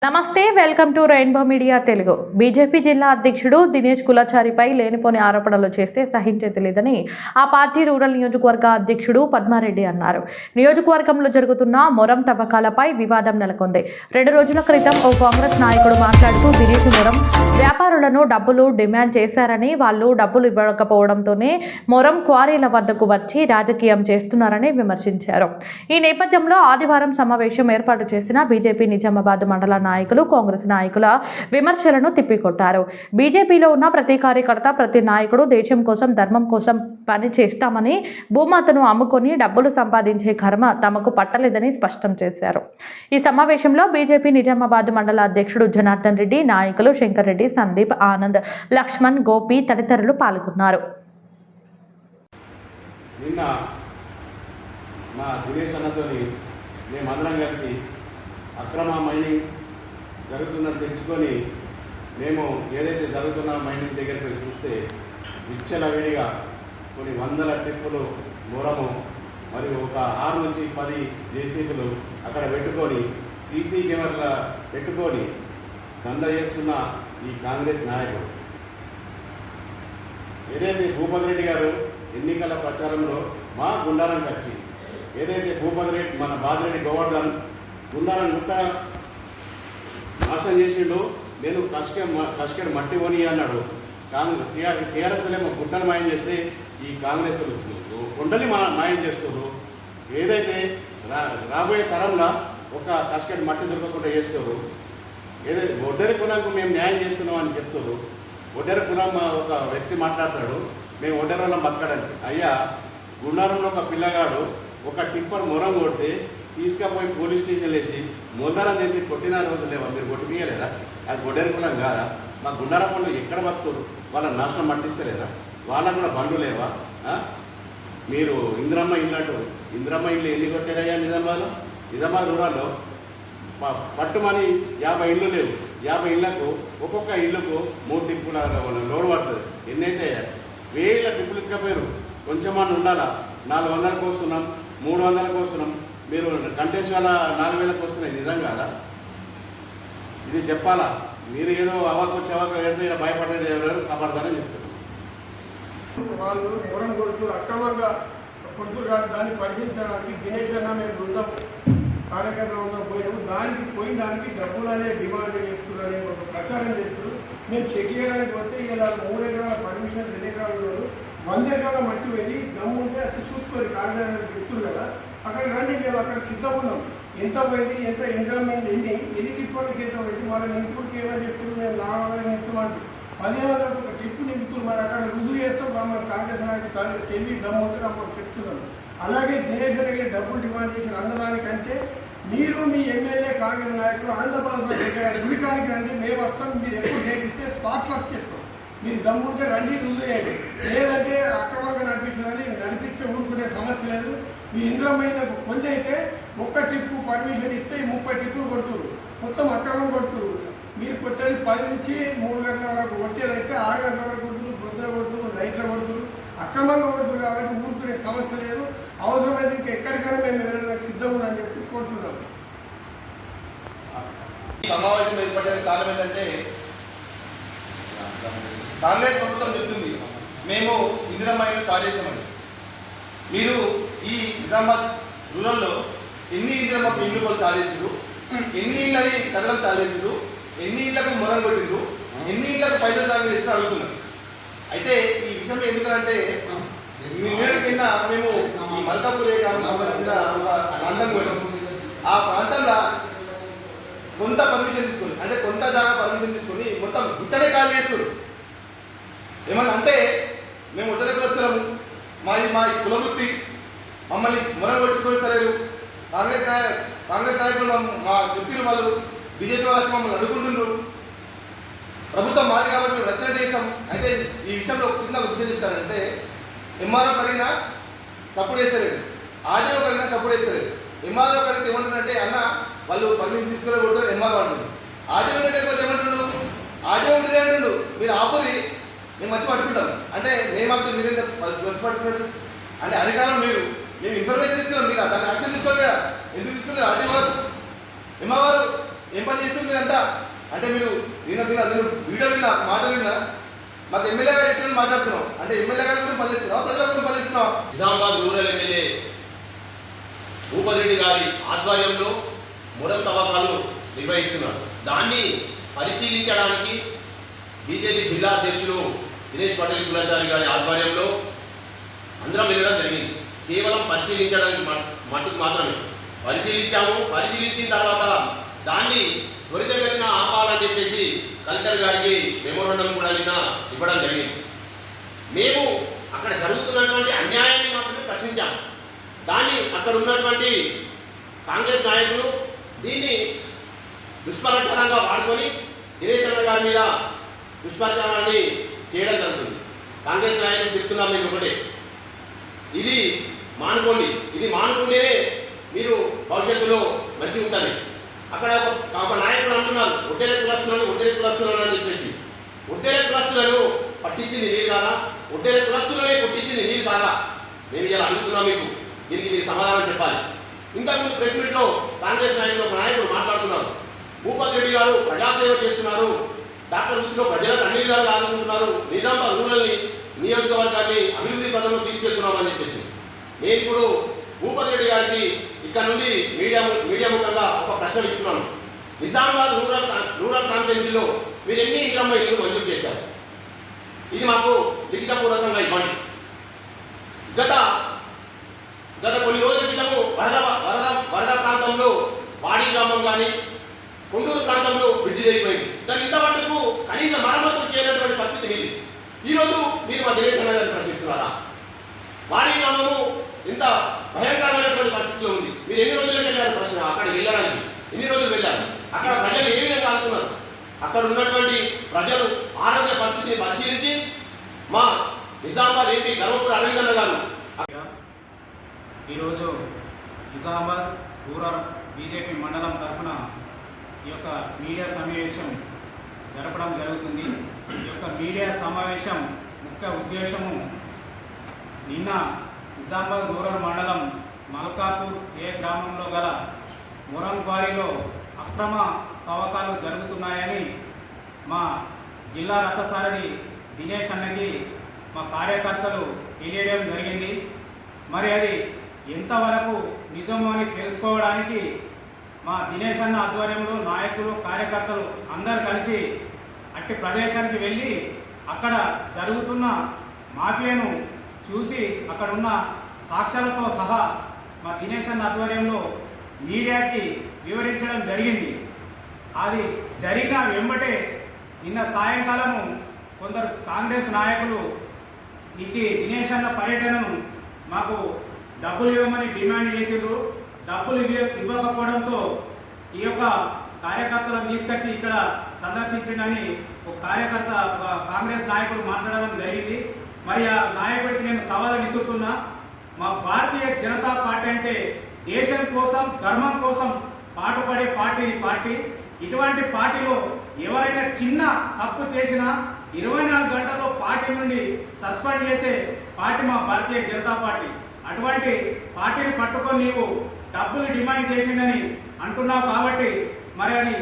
నమస్తే, welcome to rainbow media Telugu. BJP జిల్లా అధ్యక్షుడు దినేష్ కులాచారిపై లేనిపోని ఆరోపణలు చేస్తే సహించేది లేదని ఆ పార్టీ రూరల్ నియోజకవర్గ అధ్యక్షుడు పద్మారెడ్డి అన్నారు. నియోజకవర్గంలో జరుగుతున్న మొరం తవ్వకాలపై వివాదం నెలకొంది. 2 రోజుల క్రితం ఓ కాంగ్రెస్ నాయకుడు మాట్లాడుతూ దినేష్ మొరం వ్యాపారులను డబ్బులు డిమాండ్ చేశారని, వాళ్ళు డబ్బులు ఇవ్వకపోవడంతోనే మొరం క్వారీల వద్దకు వచ్చి రాజకీయం చేస్తున్నారని విమర్శించారు. ఈ నేపథ్యంలో ఆదివారం సమావేశం ఏర్పాటు చేసిన బీజేపీ నిజామాబాద్ మండల నాయకులు కాంగ్రెస్ నాయకుల విమర్శలను తిప్పికొట్టారు. బీజేపీలో ఉన్న ప్రతి కార్యకర్త, ప్రతి నాయకుడు దేశం కోసం, ధర్మం కోసం పని చేస్తామని, భూమాతను అమ్ముకొని డబ్బులు సంపాదించే కర్మ తమకు పట్టలేదని స్పష్టం చేశారు. ఈ సమావేశంలో బీజేపీ నిజామాబాద్ మండల అధ్యక్షుడు జనార్దన్ రెడ్డి, నాయకులు శంకర్ రెడ్డి, సందీప్, ఆనంద్, లక్ష్మణ్, గోపి తదితరులు పాల్గొన్నారు. నిన్న మా దినేష్ అన్నతోని మేమందరం కలిసి అక్రమ మైనింగ్ జరుగుతుందని తెలుసుకొని మేము ఏదైతే జరుగుతున్న మైనింగ్ దగ్గరికి చూస్తే విచ్చలవిడిగా కొన్ని వందల ట్రిప్పులు మొరము మరియు ఒక 6 నుంచి 10 జేసీబీలు అక్కడ పెట్టుకొని సీసీ కెమెరాల పెట్టుకొని దంద చేస్తున్న ఈ కాంగ్రెస్ నాయకుడు ఏదైతే భూపతి రెడ్డి గారు ఎన్నికల ప్రచారంలో మా గుండారం కచ్చి ఏదైతే భూపతి రెడ్డి మన బాదిరెడ్డి గోవర్ధన్ గుండారం గుట్ట నాశనం చేసిండు, నేను కష్కెడు మట్టి కొని అన్నాడు. టీఆర్ఎస్లేమో గుట్టలు మాయం చేస్తే ఈ కాంగ్రెస్ కొండని మాయం చేస్తారు. ఏదైతే రాబోయే తరంలో ఒక కష్కెడు మట్టి దొరకకుండా చేస్తారు. ఏదైతే ఒడ్డరి కులంకు మేము న్యాయం చేస్తున్నాం అని చెప్తారు. ఒడ్డరి కులం ఒక వ్యక్తి మాట్లాడతాడు, మేము ఒడ్డరి వాళ్ళం బతకడానికి. అయ్యా, గుండారంలో ఒక పిల్లగాడు ఒక టిప్పర్ మొరం కొడితే తీసుకపోయి పోలీస్ స్టేషన్ వేసి మొందరం తెప్పి కొట్టిన రోజులు లేవా? మీరు కొట్టిపియలేదా? అది గొడ్డరి కులం కాదా? మా గుండార పనులు ఎక్కడ బతుకుతారు? వాళ్ళ నాశనం పట్టిస్తలేదా? వాళ్ళకు కూడా బండ్లు లేవా? మీరు ఇంద్రమ్మ ఇల్లు అంటారు. ఇంద్రమ్మ ఇల్లు ఎన్ని కొట్టారయ్యా నిజామాబాద్ రూరల్లో? పట్టుమని 50 ఇళ్ళు లేవు. 50 ఇళ్లకు ఒక్కొక్క ఇళ్ళకు 3 టిప్పుల లోడ్ పడుతుంది. ఎన్నైతే 1000 టిప్పులు ఎత్తుకపోయారు. కొంచెమన్నా ఉండాలా? 400కు వస్తున్నాం, 300కు వస్తున్నాం. మీరు కంటెస్ట్ వల్ల 4000కు వస్తున్నాయి. నిజం కాదా? ఇది చెప్పాలా? మీరు ఏదో అవాకొచ్చి పెడితే ఇలా భయపడేది ఎవరు కాపాడతారని చెప్తారు. వాళ్ళు మొరం కొడుతున్నారు, అక్రమంగా కొడుతున్నారు. దాన్ని పరిశీలించడానికి దినేష్ అన్న మేము బృందం కార్యకర్తలు పోయినాము. పోయిన దానికి డబ్బులు అనేది డిమాండ్ చేస్తున్నారు, ఒక ప్రచారం చేస్తున్నారు. మేము చెక్ చేయడానికి పోతే ఇలా 3 ఎకరాల పర్మిషన్, 2 ఎకరాలు 100 ఎకరాల మట్టి వెళ్ళి దమ్ముంటే అది చూసుకొని కాంగ్రెస్ చెప్తున్నారు కదా, అక్కడికి రండి, మేము అక్కడ సిద్ధం ఉన్నాం. ఎంత పోయింది, ఎంత ఎంజాయ్మెంట్, ఎన్ని టిప్పులకి ఎంత పోయింది, మన నింపుడికి ఏమని చెప్తున్నారు, మేము 400 నింపుతామంటారు. 1500 ఒక ట్రిప్పు నింపుతున్నారు. మరి అక్కడ రుజువు చేస్తాం. మన కాంగ్రెస్ నాయకులు తెలివి దమ్ము ఉంటే నాకు చెప్తున్నాను. అలాగే దినేష్ రెడ్డి డబ్బులు డిమాండ్ చేసిన అన్నదానికంటే మీరు మీ ఎమ్మెల్యే కాంగ్రెస్ నాయకులు అనంతపురం దగ్గర గుడికానికి రండి, మేము వస్తాం. మీరు ఎప్పుడు డేట్ ఇస్తే స్పాట్లో వచ్చేస్తాం. మీరు దమ్ముంటే రండి, రుజువు చేయండి. లేదంటే అక్రమంగా నడిపిస్తే ఊరుకునే సమస్య లేదు. మీ ఇంద్రమైన కొన్ని అయితే ఒక్క ట్రిప్పు పర్మిషన్ ఇస్తే 30 ట్రిప్పులు కొడుతున్నారు. మొత్తం అక్రమం కొడుతున్నారు. మీరు కొట్టేది 10 నుంచి 3 గంటల వరకు కొట్టేదైతే 6 గంటల వరకు కొడుతున్నారు, పొద్దున కొడుతున్నారు, నైట్లో కొడుతున్నారు. అక్రమంగా కొడుతున్నారు కాబట్టి ఊరుకునే సమస్య లేదు. అవసరమైతే ఇంకా ఎక్కడికైనా మేము వెళ్ళడానికి సిద్ధం ఉందని చెప్పి కోరుతున్నాం. సమావేశం ఏర్పడేది కారణం ఏంటంటే కాంగ్రెస్ ప్రభుత్వం చెప్తుంది మేము ఇందిరమ్మ ఇల్లు చాలు చేసామని. మీరు ఈ నిజామాబాద్ రూరల్లో ఎన్ని ఇందిరమ్మ ఇల్లు వాళ్ళు చాలు చేసారు, ఎన్ని ఇళ్ళని కట్టడం చాలు చేసారు, ఎన్ని ఇళ్లకు మొరం కొట్టిండ్రు, ఎన్ని ఇళ్లకు పైసలు దాఖలు చేసి అడుగుతున్నారు. అయితే ఈ విషయం ఎందుకంటే కింద మేము ఈ మల్కాపూర్ ఏరియాకు సంబంధించిన ఒక ప్రాంతం పోయినాం. ఆ ప్రాంతంలో కొంత పర్మిషన్ తీసుకొని, అంటే కొంత జాగా పర్మిషన్ తీసుకొని మొత్తం గుట్టనే ఖాళీ చేస్తారు. ఏమన్నా అంటే మేము ఉత్తర కులస్తున్నాము, మా కులవృత్తి, మమ్మల్ని మొరం కొట్టుకోలేరు. కాంగ్రెస్ నాయకులు మా చెప్పిన వాళ్ళు బీజేపీ వాళ్ళు మమ్మల్ని అడుగుతుండ్రు. ప్రభుత్వం మాది కాబట్టి మేము రచన చేస్తాం. అయితే ఈ విషయంలో ఒక చిన్న విషయం చెప్తారంటే, ఎంఆర్ఓ అడిగినా సపోర్ట్ చేస్తలేదు, ఆర్డీఓ అడిగినా సపోర్ట్ చేస్తలేదు. ఎంఆర్ఓ అడిగితే ఏమంటుందంటే, అన్న వాళ్ళు పర్మిషన్ తీసుకుని కొడుతారు ఎంఆర్ఓ అంటుండు. ఆర్డీఓ దగ్గరికి పోతే ఏమంటుండు, ఆర్డీఓ ఉంటుంది అంటుండు, మీరు ఆపురి మేము మంచి పట్టుకుంటాం. అంటే మేమంతా మీరేంత మంచి పట్టుకున్నట్టు అంటే అధికారం మీరు, మేము ఇన్ఫర్మేషన్ ఇస్తున్నాం, మీరు దాన్ని యాక్షన్ తీసుకోవాలి కదా. ఎందుకు తీసుకుంటారు? ఆర్డీఓ వారు, ఎంఆర్ఓ ఏం పని చేస్తుంది మీరంతా? అంటే మీరు నేను వీడియో విన్నా, మాటలు విన్నా, మాకు ఎమ్మెల్యే గారు ఎప్పుడు మాట్లాడుతున్నాం అంటే ఎమ్మెల్యే గారి గురించి పనిచేస్తున్నాం, ప్రజల గురించి పనిచేస్తున్నాం. నిజామాబాద్ రూరల్ ఎమ్మెల్యే భూపతి రెడ్డి గారి ఆధ్వర్యంలో మొరం తవ్వకాలు నిర్వహిస్తున్నారు. దాన్ని పరిశీలించడానికి బీజేపీ జిల్లా అధ్యక్షులు దినేష్ పటేల్ కులాచారి గారి ఆధ్వర్యంలో అందరం వెళ్ళడం జరిగింది. కేవలం పరిశీలించడానికి మట్టుకు మాత్రమే పరిశీలించాము. పరిశీలించిన తర్వాత దాన్ని త్వరితగతిన ఆపాలని చెప్పేసి కలెక్టర్ గారికి మెమోరాండం కూడా నిన్న ఇవ్వడం జరిగింది. మేము అక్కడ జరుగుతున్నటువంటి అన్యాయాన్ని మాత్రమే ప్రశ్నించాము. దాన్ని అక్కడ ఉన్నటువంటి కాంగ్రెస్ నాయకులు దీన్ని దుష్ప్రచారంగా వాడుకొని దినేష్ అన్న గారి మీద దుష్ప్రచారాన్ని చేయడం జరుగుతుంది. కాంగ్రెస్ నాయకులు చెప్తున్నాం మీకు ఒకటే, ఇది మానుకోండి. ఇది మానుకుంటేనే మీరు భవిష్యత్తులో మంచిగా ఉంటుంది. అక్కడ ఒక నాయకులు అంటున్నారు ఒడ్డెల కులస్తులను అని చెప్పేసి. ఒడ్డెల కులస్తులను పట్టించింది మీరు కాదా? ఒడ్డెల కులస్తులనే కొట్టించింది మీరు కాదా? మేము ఇలా అడుగుతున్నాం మీకు. దీనికి మీరు సమాధానం చెప్పాలి. ఇంతకుముందు ప్రెస్ మీట్లో కాంగ్రెస్ నాయకులు ఒక నాయకుడు మాట్లాడుతున్నారు, భూపతి రెడ్డి గారు ప్రజాసేవ చేస్తున్నారు, డాక్టర్ వృత్తిలో ప్రజలకు అన్ని విధాలుగా ఆదుకుంటున్నారు, నిజామాబాద్ రూరల్ని నియోజకవర్గాన్ని అభివృద్ధి పదంలో తీసుకెళ్తున్నామని చెప్పేసి. నేను ఇప్పుడు భూపతి రెడ్డి గారికి ఇక్కడ నుండి మీడియా ముఖంగా ఒక ప్రశ్న ఇస్తున్నాను. నిజామాబాద్ రూరల్ కాన్స్టిట్యున్సీలో మీరు ఎన్ని ఇంద్రమ్మ ఇల్లు మంజూరు చేశారు? ఇది మాకు లిఖితపూర్వకంగా ఇవ్వండి. గత కొన్ని రోజుల క్రితము వరద ప్రాంతంలో వాడి గ్రామం కానీ కొండూరు ప్రాంతంలో బ్రిడ్జి జరిగిపోయింది. దాని ఇంతవరకు కనీస మరమ్మతులు చేయనటువంటి పరిస్థితి మీది. ఈరోజు మీరు మా దినేష్ అన్న గారిని ప్రశ్నిస్తున్నారా? వాడి గ్రామము ఇంత భయంకరమైనటువంటి పరిస్థితిలో ఉంది. మీరు ఎన్ని రోజులు వెళ్ళారు ప్రశ్న అక్కడికి వెళ్ళడానికి? ఎన్ని రోజులు వెళ్ళారు? అక్కడ ప్రజలు ఏ విధంగా ఆడుతున్నారు? అక్కడ ఉన్నటువంటి ప్రజలు ఆరోగ్య పరిస్థితిని పరిశీలించి మా నిజామాబాద్ ఎంపీ ధర్మపురి అరవింద్ అన్న గారు ఈరోజు నిజామాబాద్ రూరల్ బీజేపీ మండలం తరఫున ఈ యొక్క మీడియా సమావేశం జరపడం జరుగుతుంది. ఈ యొక్క మీడియా సమావేశం ముఖ్య ఉద్దేశము నిన్న నిజామాబాద్ రూరల్ మండలం మల్కాపూర్ గ్రామంలో గల మొరం క్వారీలో అక్రమ తవ్వకాలు జరుగుతున్నాయని మా జిల్లా రథసారథి దినేష్ అన్నకి మా కార్యకర్తలు తెలియడం జరిగింది. మరి అది ఎంతవరకు నిజమో అని తెలుసుకోవడానికి మా దినేష్ అన్న ఆధ్వర్యంలో నాయకులు కార్యకర్తలు అందరు కలిసి అట్టి ప్రదేశానికి వెళ్ళి అక్కడ జరుగుతున్న మాఫియాను చూసి అక్కడ ఉన్న సాక్ష్యాలతో సహా మా దినేష్ అన్న ఆధ్వర్యంలో మీడియాకి వివరించడం జరిగింది. అది జరిగిన వెంబటే నిన్న సాయంకాలము కొందరు కాంగ్రెస్ నాయకులు ఇది దినేష్ అన్న పర్యటనను మాకు డబ్బులు ఇవ్వమని డిమాండ్ చేసిండ్రు. డబ్బులు ఇవ్వకపోవడంతో ఈ యొక్క కార్యకర్తలను తీసుకొచ్చి ఇక్కడ సందర్శించిండని ఒక కార్యకర్త కాంగ్రెస్ నాయకుడు మాట్లాడడం జరిగింది. మరి ఆ నాయకుడికి నేను సవాలు విసురుతున్నా. మా భారతీయ జనతా పార్టీ అంటే దేశం కోసం ధర్మం కోసం పాటుపడే పార్టీ. ఇటువంటి పార్టీలో ఎవరైనా చిన్న తప్పు చేసినా 24 గంటల్లో పార్టీ నుండి సస్పెండ్ చేసే పార్టీ మా భారతీయ జనతా పార్టీ. అటువంటి పార్టీని పట్టుకొని నీవు డబ్బులు డిమాండ్ చేసిందని అంటున్నావు కాబట్టి మరి అది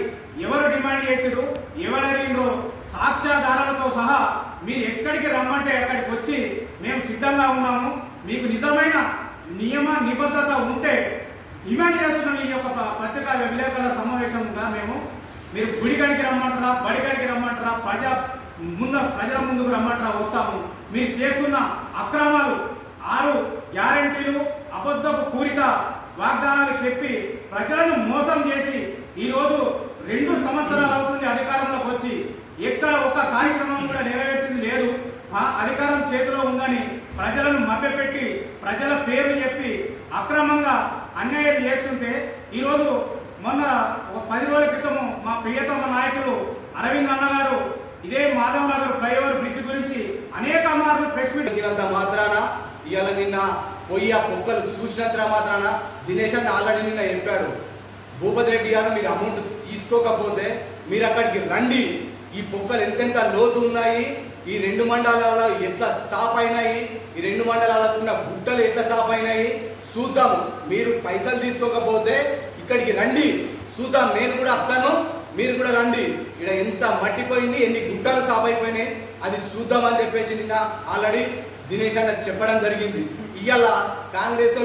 ఎవరు డిమాండ్ చేసిరు, ఎవరు అడిగినరో సాక్ష్యాధారాలతో సహా మీరు ఎక్కడికి రమ్మంటే అక్కడికి వచ్చి మేము సిద్ధంగా ఉన్నాము. మీకు నిజమైన నియమ నిబద్ధత ఉంటే డిమాండ్ చేస్తున్నాం. ఈ యొక్క పత్రికా విలేకరుల సమావేశంగా మీరు గుడికాడికి రమ్మంటారా, బడికాడికి రమ్మంటారా, ప్రజల ముందుకు రమ్మంటారా, వస్తాము. మీరు చేస్తున్న అక్రమాలు 6 గ్యారంటీలు అబద్ధపు పూరిత వాగ్దానాలు చెప్పి ప్రజలను మోసం చేసి ఈరోజు 2 సంవత్సరాలు అవుతుంది అధికారంలోకి వచ్చి. ఎక్కడ ఒక కార్యక్రమం కూడా నెరవేర్చింది లేదు. అధికారం చేతిలో ఉందని ప్రజలను మభ్యపెట్టి ప్రజల పేర్లు చెప్పి అక్రమంగా అన్యాయం చేస్తుంటే ఈరోజు మొన్న ఒక 10 రోజుల క్రితము మా ప్రియతమ నాయకులు అరవింద్ అన్న గారు ఇదే మాధవ్ నగర్ ఫ్లైఓవర్ బ్రిడ్జ్ గురించి అనేక మార్లు ప్రెస్ మీట్ మాత్రాన ఇవాళ నిన్న పోయి ఆ పొక్కలు చూసినంత మాత్రాన దినేష్ అన్న ఆల్రెడీ నిన్న చెప్పాడు, భూపతి రెడ్డి గారు మీరు అమౌంట్ తీసుకోకపోతే మీరు అక్కడికి రండి, ఈ పొక్కలు ఎంతెంత లోతు ఉన్నాయి, ఈ 2 మండలాల ఎట్లా సాప్ అయినాయి, ఈ 2 మండలాలకు ఉన్న గుట్టలు ఎట్లా సాప్ అయినాయి చూద్దాము. మీరు పైసలు తీసుకోకపోతే ఇక్కడికి రండి, చూద్దాం, నేను కూడా వస్తాను, మీరు కూడా రండి. ఇక్కడ ఎంత మట్టిపోయింది, ఎన్ని గుట్టలు సాపైపోయినాయి అది చూద్దామని చెప్పేసి నిన్న ఆల్రెడీ దినేష్ అన్న చెప్పడం జరిగింది. ఇవాళ కాంగ్రెస్